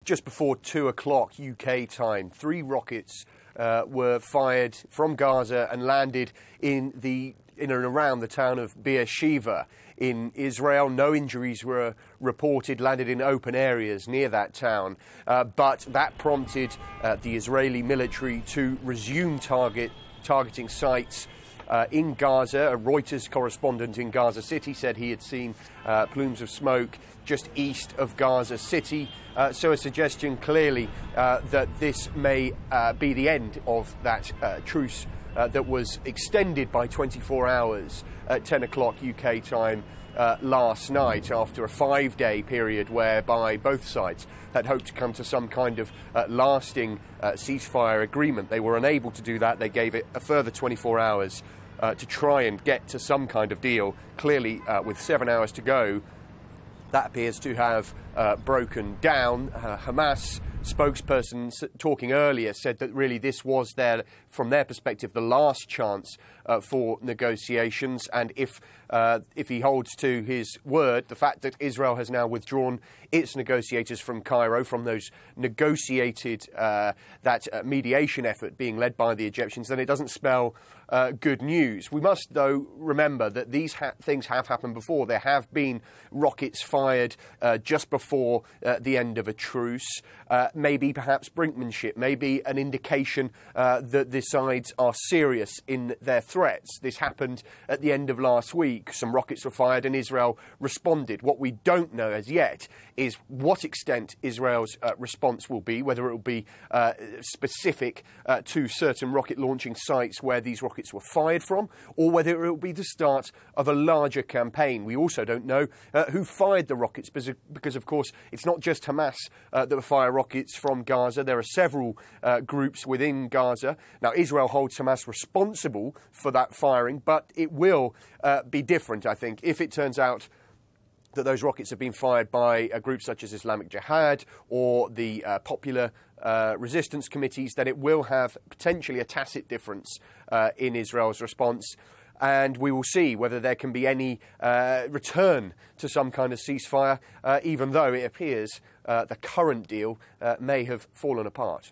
just before 2 o'clock UK time. 3 rockets were fired from Gaza and landed in and around the town of Beersheba in Israel. No injuries were reported, landed in open areas near that town. But that prompted the Israeli military to resume targeting sites in Gaza. A Reuters correspondent in Gaza City said he had seen plumes of smoke just east of Gaza City. So a suggestion clearly that this may be the end of that truce that was extended by 24 hours at 10 o'clock UK time last night, after a 5-day period whereby both sides had hoped to come to some kind of lasting ceasefire agreement. They were unable to do that. They gave it a further 24 hours to try and get to some kind of deal. Clearly, with 7 hours to go, that appears to have broken down. Hamas spokesperson talking earlier said that really this was from their perspective, the last chance for negotiations. And if he holds to his word, the fact that Israel has now withdrawn its negotiators from Cairo, from those negotiated, that mediation effort being led by the Egyptians, then it doesn't spell good news. We must, though, remember that these things have happened before. There have been rockets fired just before the end of a truce. Maybe perhaps brinkmanship, maybe an indication that the sides are serious in their threats. This happened at the end of last week. Some rockets were fired and Israel responded. What we don't know as yet is what extent Israel's response will be, whether it will be specific to certain rocket launching sites where these rockets were fired from, or whether it will be the start of a larger campaign. We also don't know who fired the rockets, because of course it's not just Hamas that fire rockets from Gaza. There are several groups within Gaza. Now, Israel holds Hamas responsible for that firing, but it will be different, I think, if it turns out that those rockets have been fired by groups such as Islamic Jihad or the popular resistance committees. Then it will have potentially a tacit difference in Israel's response. And we will see whether there can be any return to some kind of ceasefire, even though it appears the current deal may have fallen apart.